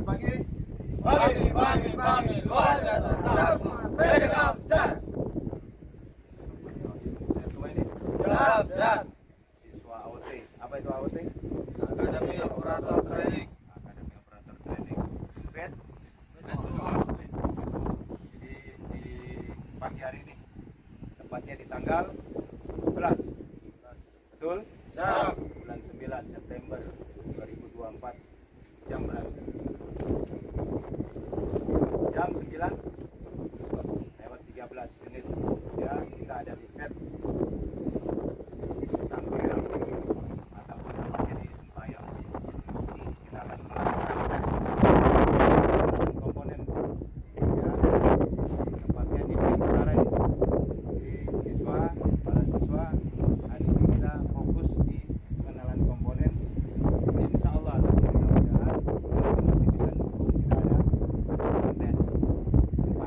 pagi. Pagi, luar biasa. Tetap semangat. Welcome, Cak. Sehat semua ini. Sehat. Siswa AOT. Apa itu AOT? Akademi Operator Training. Akademi Operator Training. Bed. Jadi di pagi hari ini, tepatnya di tanggal 11. Betul? Siap. Bulan 9 September 2024. Jam berapa? Jam 9 lewat 13 menit. Ya, kita ada di set Sampiran ataupun namanya di Sempayong. Kita akan melakukan tes komponen, ya, tempatnya di Karen. Di siswa, para siswa, hari ini kita fokus di pengenalan komponen. Insya Allah, mudah-mudahan kalau masih bisa dukung, kita ada tes 4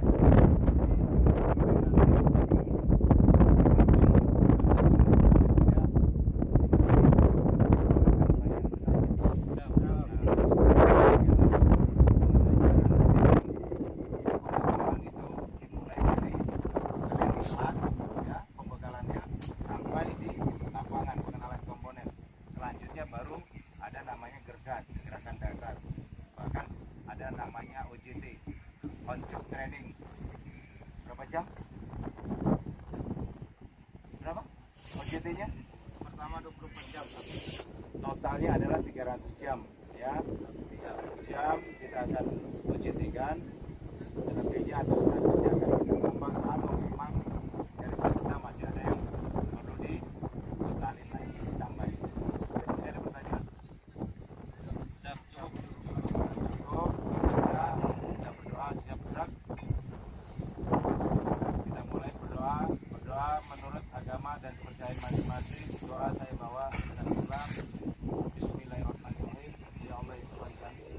jam pembekalannya sampai di lapangan pengenalan komponen. Selanjutnya baru ada namanya gergas, gerakan dasar. Bahkan ada namanya OJT, on job training. Berapa jam? Berapa? OJT-nya? Pertama 24 jam. Totalnya adalah 300 jam, ya. 300 jam kita akan OJT-kan. Selebihnya atau selanjutnya akan kita tambah kalau memang dari peserta masih ada yang perlu ditotalin lagi, ditambahin. Jadi ada pertanyaan? Siap, cukup. Cukup, kita berdoa, siap gerak. Kita mulai berdoa menurut agama dan kepercayaan masing-masing. Doa saya bawa dengan Islam. Bismillahirrahmanirrahim. Ya Allah ya Tuhan kami,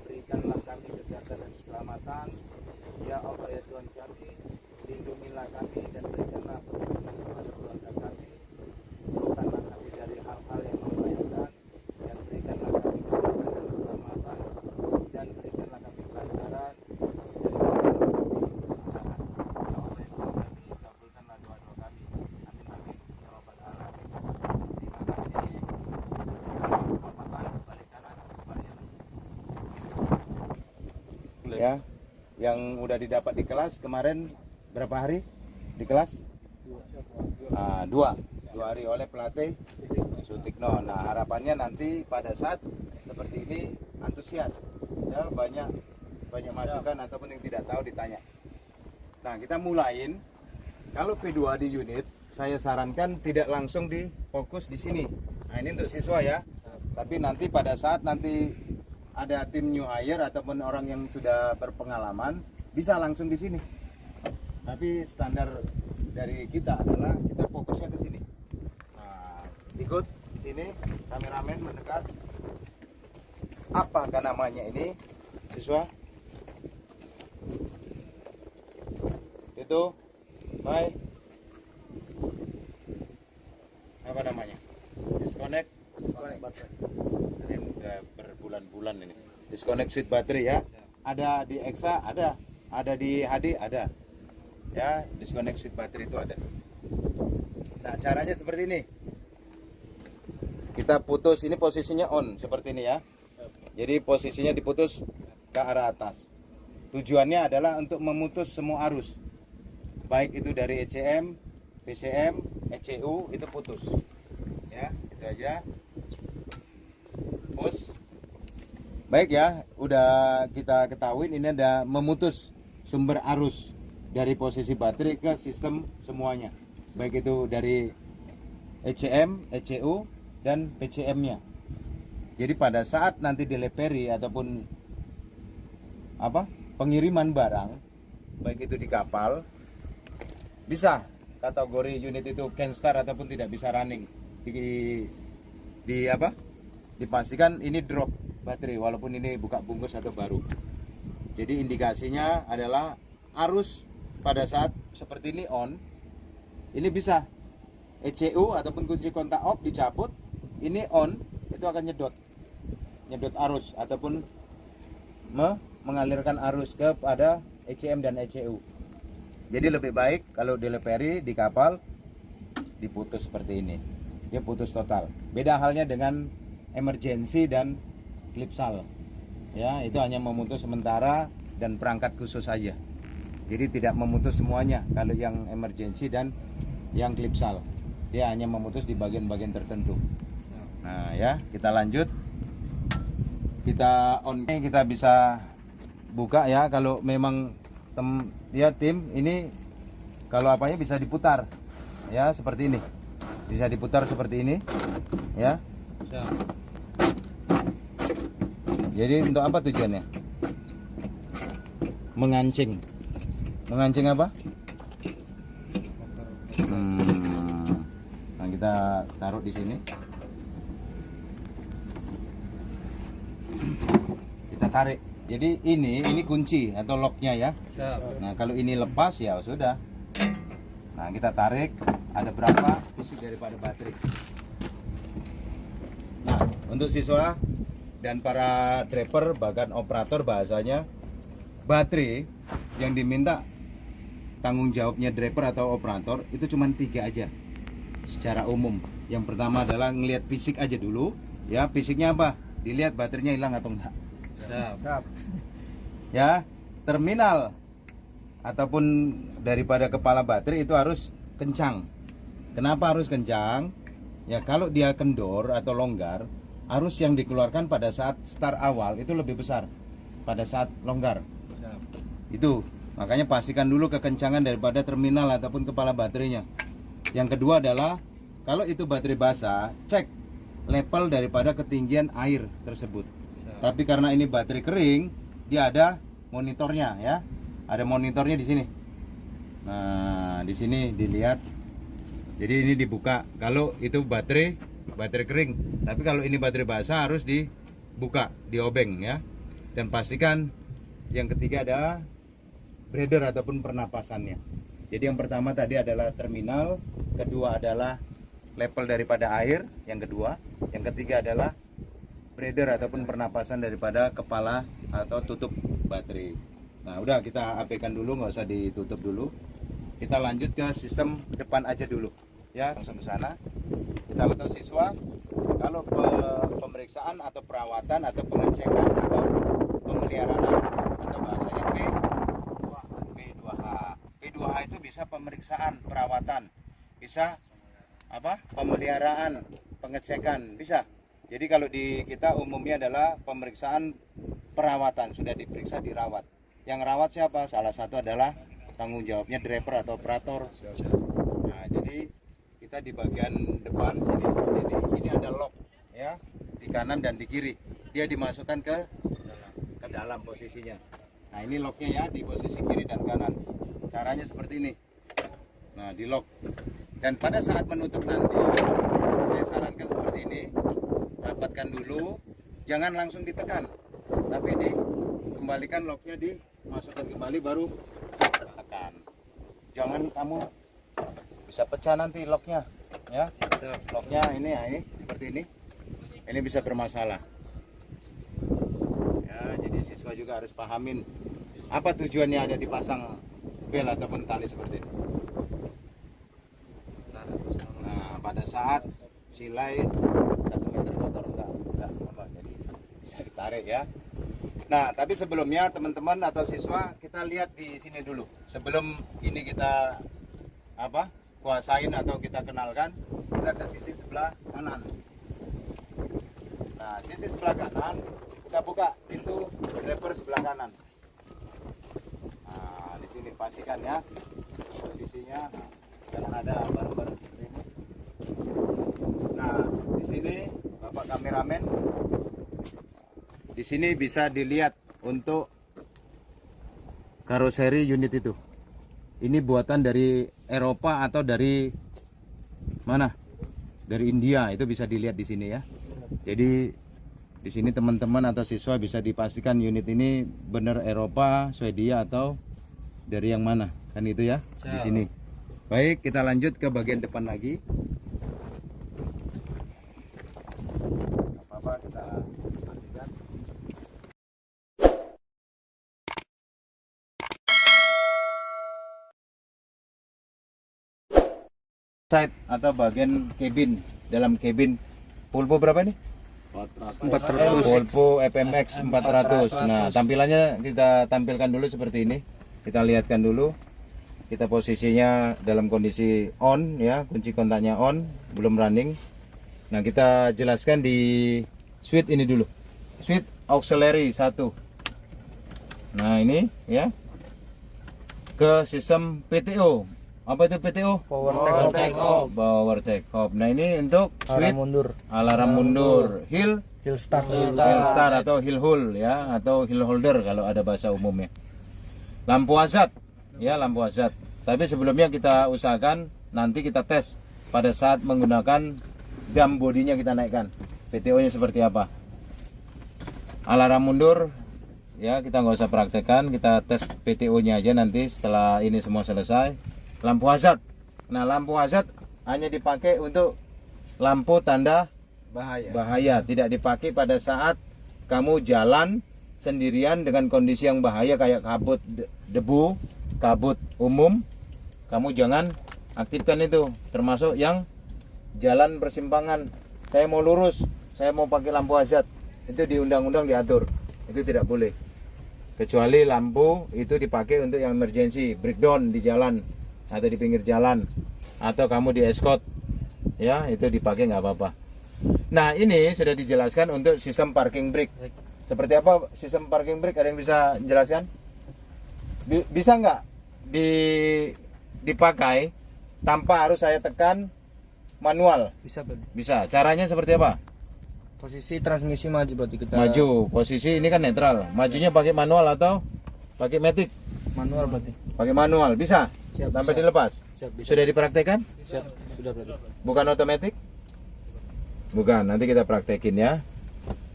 berikanlah kami kesehatan dan keselamatan. Ya Allah ya Tuhan kami, lindungilah kami dan berikanlah perlindungan kepada keluarga kami. Jauhkanlah kami dari hal-hal yang membahayakan, dan berikanlah kami kesehatan dan keselamatan, dan berikanlah kami kelancaran, dan berikanlah kami kemudahan. Ya Allah ya Tuhan kami, kabulkanlah doa-doa kami. Amin amin ya rabbal alamin. Terima kasih. Balik kanan, balik ya. Yang udah didapat di kelas kemarin berapa hari di kelas? Dua hari oleh pelatih Sutikno. Nah, harapannya nanti pada saat seperti ini antusias, ya, banyak masukan ataupun yang tidak tahu ditanya. Nah, kita mulain. Kalau P2 di unit, saya sarankan tidak langsung difokus di sini. Nah, ini untuk siswa ya. Tapi nanti pada saat nanti ada tim new hire ataupun orang yang sudah berpengalaman, bisa langsung di sini. Tapi standar dari kita adalah kita fokusnya ke sini. Nah, ikut di sini, kameramen mendekat. Apakah namanya ini, siswa? Itu, bye. Apa namanya? Disconnect baterai. Ini udah berbulan-bulan ini. Disconnect switch baterai ya. Ada di EXA, ada di HD, ada. Ya, disconnect switch baterai itu ada. Nah, caranya seperti ini. Kita putus, ini posisinya on seperti ini ya. Jadi posisinya diputus ke arah atas. Tujuannya adalah untuk memutus semua arus. Baik itu dari ECM, PCM, ECU itu putus. Ya, itu aja. Push. Baik ya, udah kita ketahui ini ada memutus sumber arus dari posisi baterai ke sistem semuanya. Baik itu dari ECM, ECU dan PCM-nya. Jadi pada saat nanti delivery ataupun pengiriman barang, baik itu di kapal, bisa kategori unit itu can start ataupun tidak bisa running. Dipastikan ini drop baterai walaupun ini buka bungkus atau baru. Jadi indikasinya adalah arus pada saat seperti ini on, ini bisa ECU ataupun kunci kontak off dicabut, ini on, itu akan nyedot arus ataupun mengalirkan arus kepada ECM dan ECU. Jadi lebih baik kalau dileperi di kapal diputus seperti ini. Dia putus total. Beda halnya dengan emergency dan klipsal. Ya, itu hanya memutus sementara dan perangkat khusus saja. Jadi tidak memutus semuanya kalau yang emergency dan yang klipsal. Dia hanya memutus di bagian-bagian tertentu. Nah, ya, kita lanjut. Kita on, kita bisa buka ya kalau memang tim ini kalau apanya bisa diputar. Ya, seperti ini. Bisa diputar seperti ini. Ya. Jadi untuk apa tujuannya? Mengancing. Mengancing apa? Nah, kita taruh di sini. Kita tarik. Jadi ini kunci atau locknya ya. Nah, kalau ini lepas ya sudah. Nah, kita tarik. Ada berapa fisik daripada baterai. Nah, untuk siswa dan para driver bahkan operator bahasanya, baterai yang diminta tanggung jawabnya driver atau operator itu cuma 3 aja secara umum. Yang pertama adalah ngelihat fisik aja dulu ya. Fisiknya apa? Dilihat baterainya hilang atau enggak. Ya, terminal ataupun daripada kepala baterai itu harus kencang. Kenapa harus kencang? Ya, kalau dia kendor atau longgar, arus yang dikeluarkan pada saat start awal itu lebih besar pada saat longgar. Itu makanya pastikan dulu kekencangan daripada terminal ataupun kepala baterainya. Yang kedua adalah kalau itu baterai basah, cek level daripada ketinggian air tersebut. Tapi karena ini baterai kering, dia ada monitornya ya. Ada monitornya di sini. Nah, di sini dilihat. Jadi ini dibuka kalau itu baterai kering. Tapi kalau ini baterai basah harus dibuka, diobeng ya. Dan pastikan yang ketiga ada breather ataupun pernapasannya. Jadi yang pertama tadi adalah terminal, kedua adalah level daripada air, yang kedua, yang ketiga adalah breather ataupun pernapasan daripada kepala atau tutup baterai. Nah, udah kita abaikan dulu, nggak usah ditutup dulu. Kita lanjut ke sistem depan aja dulu. Ya, langsung ke sana. Kita lihat siswa, kalau pemeriksaan atau perawatan atau pengecekan atau pemeliharaan atau bahasanya P2H. P2H itu bisa pemeriksaan, perawatan, bisa apa? Pemeliharaan, pengecekan, bisa. Jadi kalau di kita umumnya adalah pemeriksaan perawatan, sudah diperiksa dirawat. Yang rawat siapa? Salah satu adalah tanggung jawabnya driver atau operator. Nah, jadi kita di bagian depan sini seperti ini. Ini ada lock ya, di kanan dan di kiri. Dia dimasukkan ke dalam posisinya. Nah, ini locknya ya, di posisi kiri dan kanan. Caranya seperti ini. Nah, di lock. Dan pada saat menutup nanti, saya sarankan seperti ini. Rapatkan dulu, jangan langsung ditekan, tapi dikembalikan locknya, dimasukkan kembali baru tekan. Jangan kamu bisa pecah nanti locknya ya. Locknya ini seperti ini bisa bermasalah ya. Jadi siswa juga harus pahamin apa tujuannya ada dipasang bel ataupun tali seperti ini. Nah, pada saat silai 1 meter motor enggak apa, jadi bisa ditarik ya. Nah, tapi sebelumnya teman-teman atau siswa, kita lihat di sini dulu sebelum ini kita kuasain atau kita kenalkan. Kita ke sisi sebelah kanan. Nah, sisi sebelah kanan kita buka pintu driver sebelah kanan. Nah, di sini pastikan ya posisinya, jangan ada barang-barang seperti ini. Nah, di sini Bapak kameramen, di sini bisa dilihat untuk karoseri unit itu. Ini buatan dari Eropa atau dari mana? Dari India, itu bisa dilihat di sini ya. Jadi di sini teman-teman atau siswa bisa dipastikan unit ini benar Eropa, Swedia atau dari yang mana, kan itu ya di sini. Baik, kita lanjut ke bagian depan lagi. Apa-apa kita side atau bagian cabin. Dalam cabin Pulpo berapa nih? 400. Pulpo FMX 400. Nah, tampilannya kita tampilkan dulu seperti ini. Kita lihatkan dulu. Kita posisinya dalam kondisi on ya, kunci kontaknya on, belum running. Nah, kita jelaskan di switch ini dulu. Switch auxiliary 1. Nah, ini ya. Ke sistem PTO. Apa itu PTO? Power take off. Power take off. Nah, ini untuk switch Alarm mundur, hill hill start, start atau hill hold ya, atau hill holder kalau ada bahasa umumnya. Lampu hazard ya, lampu hazard. Tapi sebelumnya kita usahakan nanti kita tes pada saat menggunakan dam bodinya, kita naikkan PTO nya seperti apa. Alarm mundur ya, kita nggak usah praktekkan, kita tes PTO nya aja nanti setelah ini semua selesai. Lampu hazard. Nah, lampu hazard hanya dipakai untuk lampu tanda bahaya, tidak dipakai pada saat kamu jalan sendirian dengan kondisi yang bahaya kayak kabut debu, kabut umum. Kamu jangan aktifkan itu, termasuk yang jalan persimpangan. Saya mau lurus, saya mau pakai lampu hazard, itu di undang-undang diatur, itu tidak boleh. Kecuali lampu itu dipakai untuk yang emergency, breakdown di jalan atau di pinggir jalan, atau kamu di escort ya, itu dipakai nggak apa-apa. Nah, ini sudah dijelaskan untuk sistem parking brake. Seperti apa sistem parking brake? Ada yang bisa menjelaskan? Bisa nggak dipakai tanpa harus saya tekan manual? Bisa berarti. Bisa. Caranya seperti apa? Posisi transmisi maju berarti kita. Maju. Posisi ini kan netral. Majunya pakai manual atau pakai matic? Manual berarti. Pakai manual. Bisa? Siap, Sampai bisa. dilepas? Siap, bisa. Sudah dipraktekkan? Siap, sudah berarti. Bukan otomatis? Bukan, nanti kita praktekin ya.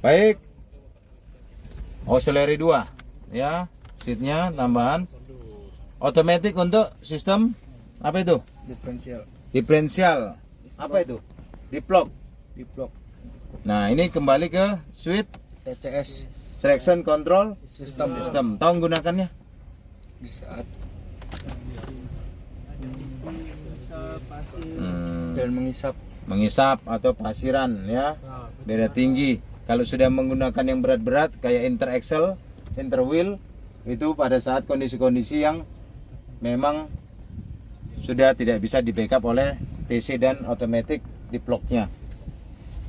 Baik. Auxiliary 2 ya, seatnya tambahan. Otomatis untuk sistem apa itu? Diferensial. Diferensial. Apa itu? Diplok. Diplok. Nah, ini kembali ke switch TCS. traction control Sistem. Tahu menggunakannya? Di saat dan mengisap Atau pasiran ya, beda tinggi. Kalau sudah menggunakan yang berat-berat kayak interaxle, interwheel, itu pada saat kondisi-kondisi yang memang sudah tidak bisa di backup oleh TC dan otomatis di plugnya.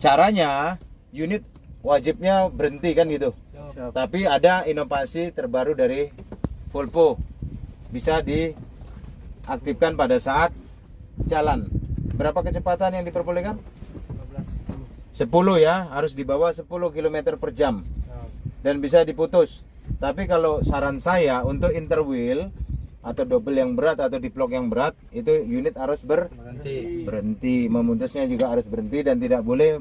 Caranya unit wajibnya berhenti kan gitu. Tapi ada inovasi terbaru dari Volvo, bisa diaktifkan pada saat jalan. Berapa kecepatan yang diperbolehkan? 10 ya, harus di bawah 10 km per jam dan bisa diputus. Tapi kalau saran saya untuk interwheel atau double yang berat atau diplok yang berat, itu unit harus berhenti. Memutusnya juga harus berhenti dan tidak boleh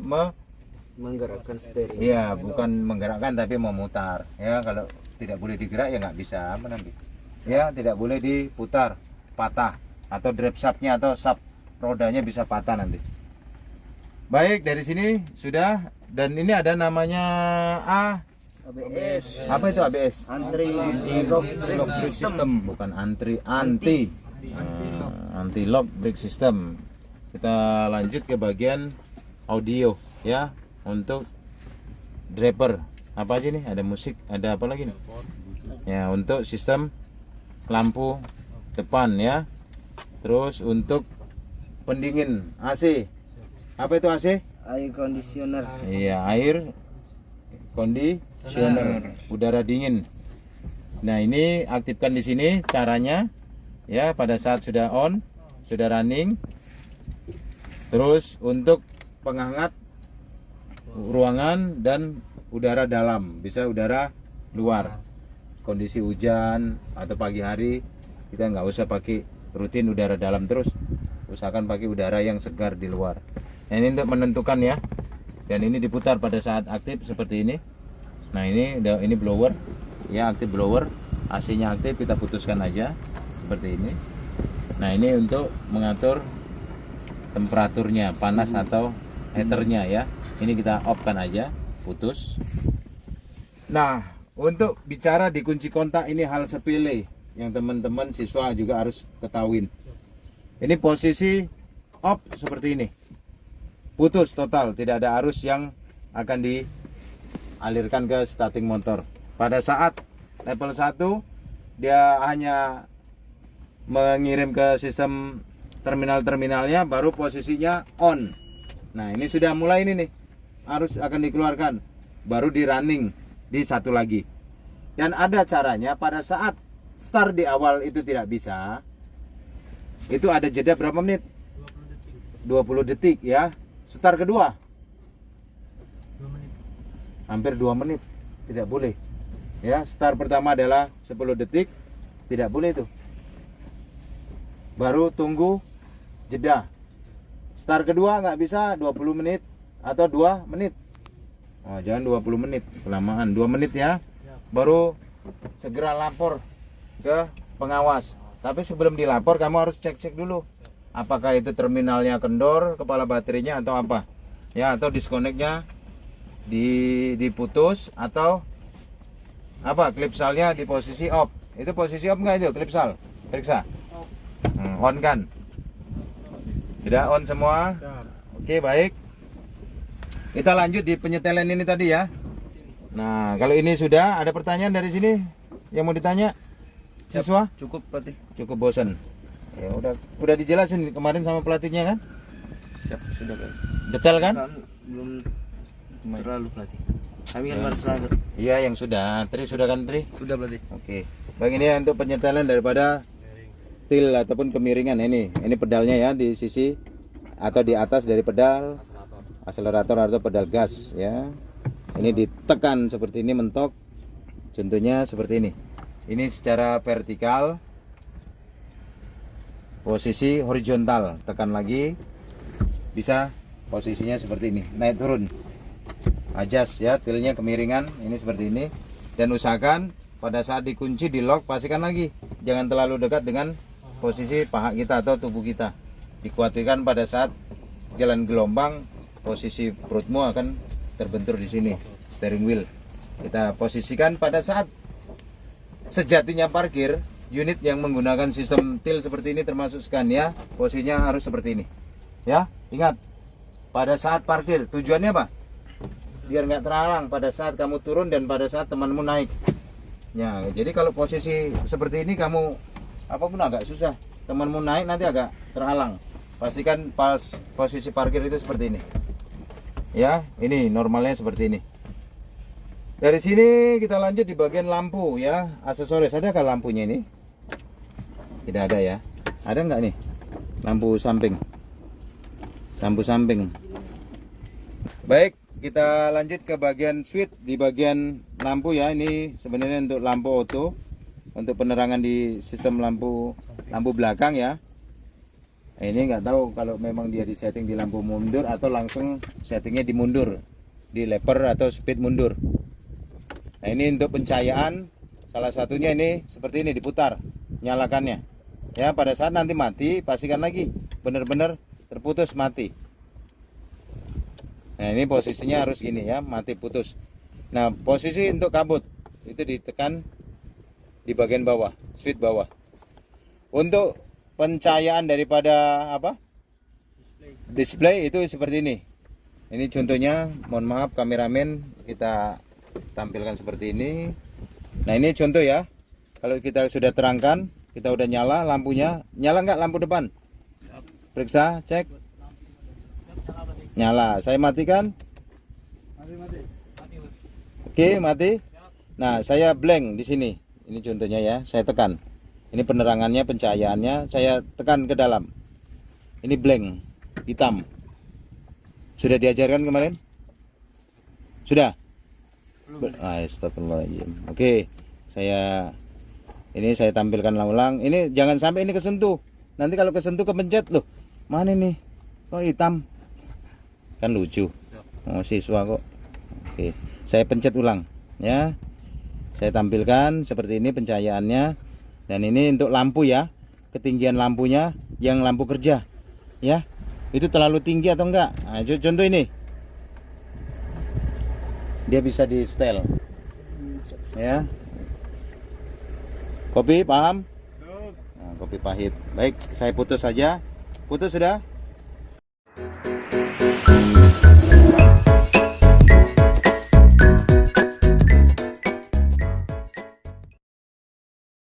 menggerakkan steering. ya, bukan menggerakkan tapi memutar ya. Kalau tidak boleh digerak ya nggak bisa nanti ya, tidak boleh diputar, patah, atau drop shaftnya atau shaft rodanya bisa patah nanti. Baik, dari sini sudah. Dan ini ada namanya ABS. apa itu ABS? Anti-lock brake system. Bukan anti lock brake system. Kita lanjut ke bagian audio ya, untuk driver. Apa aja nih? Ada musik, ada apa lagi nih? Ya, untuk sistem lampu depan ya. Terus untuk pendingin AC. Apa itu AC? Air conditioner. Iya, air conditioner, udara dingin. Nah, ini aktifkan di sini caranya ya, pada saat sudah on, sudah running. Terus untuk penghangat ruangan dan udara dalam, bisa udara luar. Kondisi hujan atau pagi hari kita nggak usah pakai rutin udara dalam terus, usahakan pakai udara yang segar di luar. Nah, ini untuk menentukan ya. Dan ini diputar pada saat aktif seperti ini. Nah, ini blower ya, aktif blower. AC-nya aktif, kita putuskan aja seperti ini. Nah, ini untuk mengatur temperaturnya, panas atau heaternya ya. Ini kita off-kan aja, putus. Nah, untuk bicara di kunci kontak, ini hal sepele yang teman-teman siswa juga harus ketahuin. Ini posisi off seperti ini. Putus total, tidak ada arus yang akan dialirkan ke starting motor. Pada saat level 1 dia hanya mengirim ke sistem terminal-terminalnya, baru posisinya on. Nah, ini sudah mulai ini nih. Arus akan dikeluarkan, baru di running di satu lagi. Dan ada caranya pada saat start di awal itu tidak bisa. Itu ada jeda berapa menit? 20 detik ya. Start kedua 2 menit. hampir 2 menit, tidak boleh ya. Start pertama adalah 10 detik, tidak boleh itu, baru tunggu jeda. Start kedua nggak bisa 20 menit atau 2 menit. Oh, jangan 20 menit, kelamaan. 2 menit ya, baru segera lapor ke pengawas. Tapi sebelum dilapor kamu harus cek-cek dulu apakah itu terminalnya kendor, kepala baterainya atau apa ya, atau disconnectnya diputus, atau apa, klipsalnya di posisi off. Itu posisi off nggak itu klipsal? Periksa. On kan? Sudah on semua? Oke, baik. Kita lanjut di penyetelan ini tadi ya. Nah, kalau ini sudah, ada pertanyaan dari sini yang mau ditanya siswa? Cukup pelatih. Cukup bosan. Ya udah dijelasin kemarin sama pelatihnya kan? Siap, sudah kan. Detail kan? Belum terlalu pelatih. Kami kan baru sadar. Iya, yang sudah. Tri sudah kan, Tri? Sudah pelatih. Oke. Baik, ini untuk penyetelan daripada til ataupun kemiringan. Ini pedalnya ya, di sisi atau di atas dari pedal akselerator atau pedal gas ya. Ini ditekan seperti ini, mentok. Contohnya seperti ini. Ini secara vertikal. Posisi horizontal, tekan lagi, bisa posisinya seperti ini, naik turun, adjust ya, tilnya kemiringan, ini seperti ini. Dan usahakan pada saat dikunci, di lock, pastikan lagi jangan terlalu dekat dengan posisi paha kita atau tubuh kita. Dikhawatirkan pada saat jalan gelombang, posisi perutmu akan terbentur di sini, steering wheel. Kita posisikan pada saat sejatinya parkir. Unit yang menggunakan sistem til seperti ini termasuk Scania, posisinya harus seperti ini ya. Ingat, pada saat parkir tujuannya apa? Biar nggak terhalang pada saat kamu turun dan pada saat temanmu naik ya. Jadi kalau posisi seperti ini kamu apapun agak susah, temanmu naik nanti agak terhalang. Pastikan pas posisi parkir itu seperti ini ya. Ini normalnya seperti ini. Dari sini kita lanjut di bagian lampu ya, aksesoris. Adakah lampunya ini? Tidak ada ya. Ada nggak nih lampu samping? Lampu samping. Baik, kita lanjut ke bagian switch di bagian lampu ya. Ini sebenarnya untuk lampu auto, untuk penerangan di sistem lampu belakang ya. Ini nggak tahu kalau memang dia disetting di lampu mundur atau langsung settingnya di mundur, di lever atau speed mundur. Nah, ini untuk pencahayaan, salah satunya ini seperti ini, diputar, nyalakannya ya. Pada saat nanti mati, pastikan lagi benar-benar terputus, mati. Nah, ini posisinya harus gini ya, mati, putus. Nah, posisi untuk kabut itu ditekan di bagian bawah, switch bawah. Untuk pencahayaan daripada apa, display itu seperti ini. Ini contohnya, mohon maaf kameramen, kita tampilkan seperti ini. Nah, ini contoh ya. Kalau kita sudah terangkan, kita udah nyala lampunya. Nyala nggak lampu depan? Periksa, cek. Nyala. Saya matikan. Oke, mati. Nah, saya blank di sini. Ini contohnya ya. Saya tekan. Ini penerangannya, pencahayaannya. Saya tekan ke dalam. Ini blank, hitam. Sudah diajarkan kemarin? Sudah? Astagfirullahaladzim. Oke, ini saya tampilkan ulang. Ini jangan sampai ini kesentuh. Nanti kalau kesentuh kepencet, loh mana nih kok hitam, kan lucu. Oh, siswa kok. Oke, saya pencet ulang ya. Saya tampilkan seperti ini pencahayaannya. Dan ini untuk lampu ya, ketinggian lampunya yang lampu kerja ya. Itu terlalu tinggi atau enggak? Nah, contoh ini, dia bisa di setel ya. Kopi paham? Nah, kopi pahit. Baik, saya putus saja. Putus sudah?